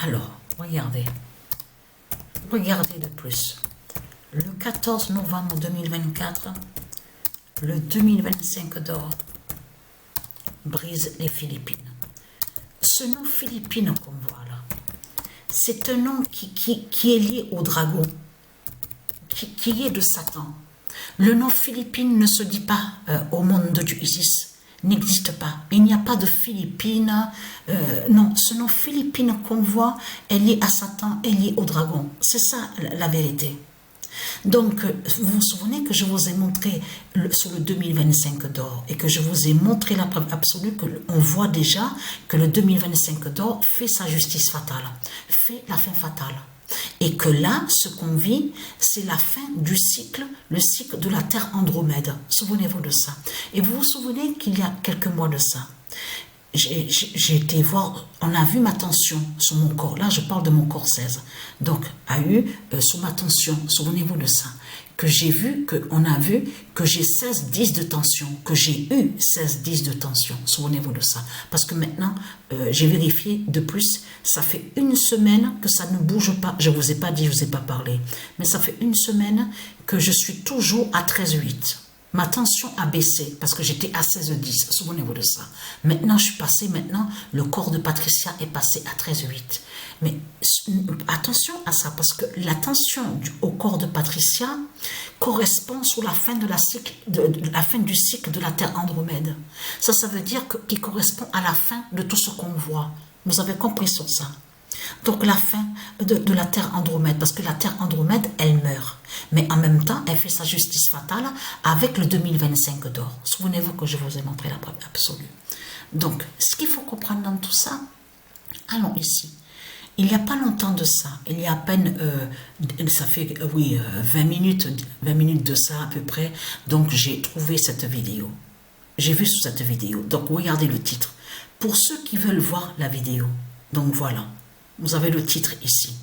Alors, regardez. Regardez de plus. Le 14 novembre 2024, le 2025 d'or brise les Philippines. Ce nom Philippines qu'on voit là, c'est un nom qui est lié au dragon, qui est de Satan. Le nom Philippines ne se dit pas au monde du Isis, n'existe pas. Il n'y a pas de Philippines. Non, ce nom Philippines qu'on voit est lié à Satan, est lié au dragon. C'est ça la vérité. Donc, vous vous souvenez que je vous ai montré sur le 2025 d'or et que je vous ai montré la preuve absolue qu'on voit déjà que le 2025 d'or fait sa justice fatale, fait la fin fatale. Et que là, ce qu'on vit, c'est la fin du cycle, le cycle de la Terre Andromède. Souvenez-vous de ça. Et vous vous souvenez qu'il y a quelques mois de ça, j'ai été voir, on a vu ma tension sur mon corps. Là, je parle de mon corps 16. Donc, a eu sur ma tension, souvenez-vous de ça, que j'ai vu, qu'on a vu que j'ai 16-10 de tension, que j'ai eu 16-10 de tension. Souvenez-vous de ça. Parce que maintenant, j'ai vérifié de plus, ça fait une semaine que ça ne bouge pas. Je ne vous ai pas dit, je ne vous ai pas parlé. Mais ça fait une semaine que je suis toujours à 13,8. Ma tension a baissé parce que j'étais à 16,10. Souvenez-vous de ça. Maintenant, je suis passé, le corps de Patricia est passé à 13,8. Mais attention à ça parce que la tension au corps de Patricia correspond sous la fin, la fin du cycle de la Terre Andromède. Ça veut dire qu'il correspond à la fin de tout ce qu'on voit. Vous avez compris sur ça. Donc la fin de la Terre Andromède, parce que la Terre Andromède, elle meurt. Mais en même temps, elle fait sa justice fatale avec le 2025 d'or. Souvenez-vous que je vous ai montré la preuve absolue. Donc, ce qu'il faut comprendre dans tout ça, allons ici. Il n'y a pas longtemps de ça, il y a à peine, ça fait, 20 minutes de ça à peu près, donc j'ai trouvé cette vidéo. J'ai vu sur cette vidéo, donc regardez le titre. Pour ceux qui veulent voir la vidéo, donc voilà. Vous avez le titre ici.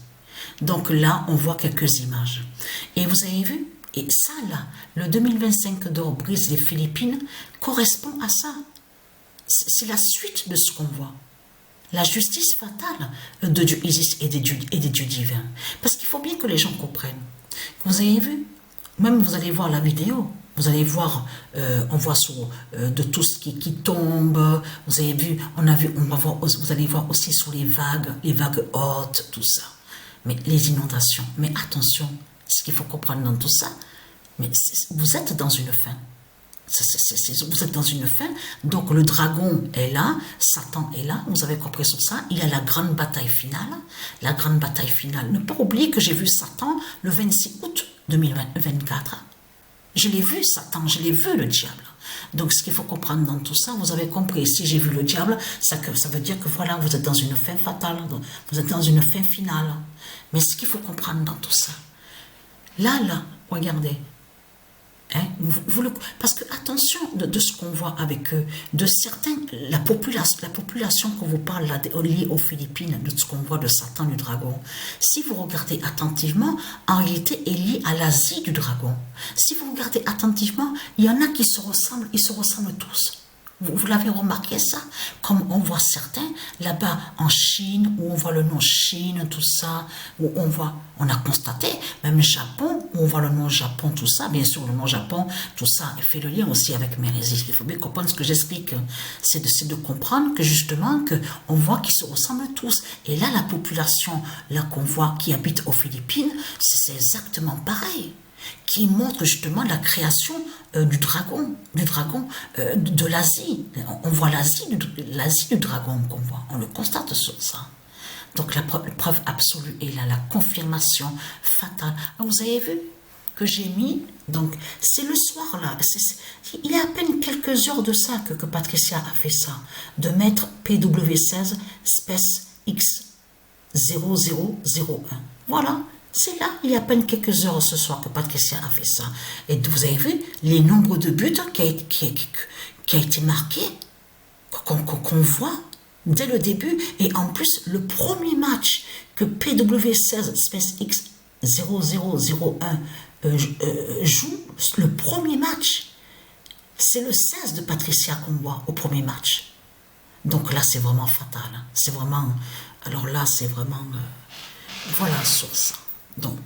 Donc là, on voit quelques images. Et vous avez vu, et ça là, le 2025 d'or brise les Philippines, correspond à ça. C'est la suite de ce qu'on voit. La justice fatale de Dieu Isis et des dieux divins. Parce qu'il faut bien que les gens comprennent. Vous avez vu, même vous allez voir la vidéo, vous allez voir, on voit sur de tout ce qui tombe. Vous avez vu, vous allez voir aussi sur les vagues hautes, tout ça. Mais les inondations. Mais attention, ce qu'il faut comprendre dans tout ça, mais vous êtes dans une fin. Vous êtes dans une fin, donc le dragon est là, Satan est là, vous avez compris sur ça, il y a la grande bataille finale, ne pas oublier que j'ai vu Satan le 26 août 2024, je l'ai vu Satan, je l'ai vu le diable, donc ce qu'il faut comprendre dans tout ça, vous avez compris, si j'ai vu le diable, ça veut dire que voilà, vous êtes dans une fin fatale, vous êtes dans une fin finale, mais ce qu'il faut comprendre dans tout ça, là, regardez, hein, parce que attention de ce qu'on voit avec eux, de certains, la population qu'on vous parle là, liée aux Philippines, de ce qu'on voit de Satan, du dragon, si vous regardez attentivement, en réalité est liée à l'Asie du dragon. Si vous regardez attentivement, il y en a qui se ressemblent, ils se ressemblent tous. Vous l'avez remarqué ça? Comme on voit certains, là-bas en Chine, où on voit le nom Chine, tout ça, où on a constaté, même Japon, où on voit le nom Japon, tout ça, bien sûr le nom Japon, tout ça, fait le lien aussi avec Mérésis. Il faut bien comprendre ce que j'explique. C'est de comprendre que justement, on voit qu'ils se ressemblent tous. Et là, la population, là qu'on voit, qui habite aux Philippines, c'est exactement pareil. Qui montre justement la création du dragon de l'Asie. On voit l'Asie du dragon qu'on voit, on le constate sur ça. Donc la preuve absolue est là, la confirmation fatale. Vous avez vu que j'ai mis, donc c'est le soir là, il y a à peine quelques heures de ça que Patricia a fait ça, de mettre PW16 space X0001. Voilà. C'est là, il y a à peine quelques heures ce soir que Patricia a fait ça. Et vous avez vu les nombres de buts qui a été marqué, qu'on voit dès le début. Et en plus, le premier match que PW16 Space X 0001 joue, le premier match, c'est le 16 de Patricia qu'on voit au premier match. Donc là, c'est vraiment fatal. C'est vraiment Alors là, c'est vraiment... voilà, source. Donc,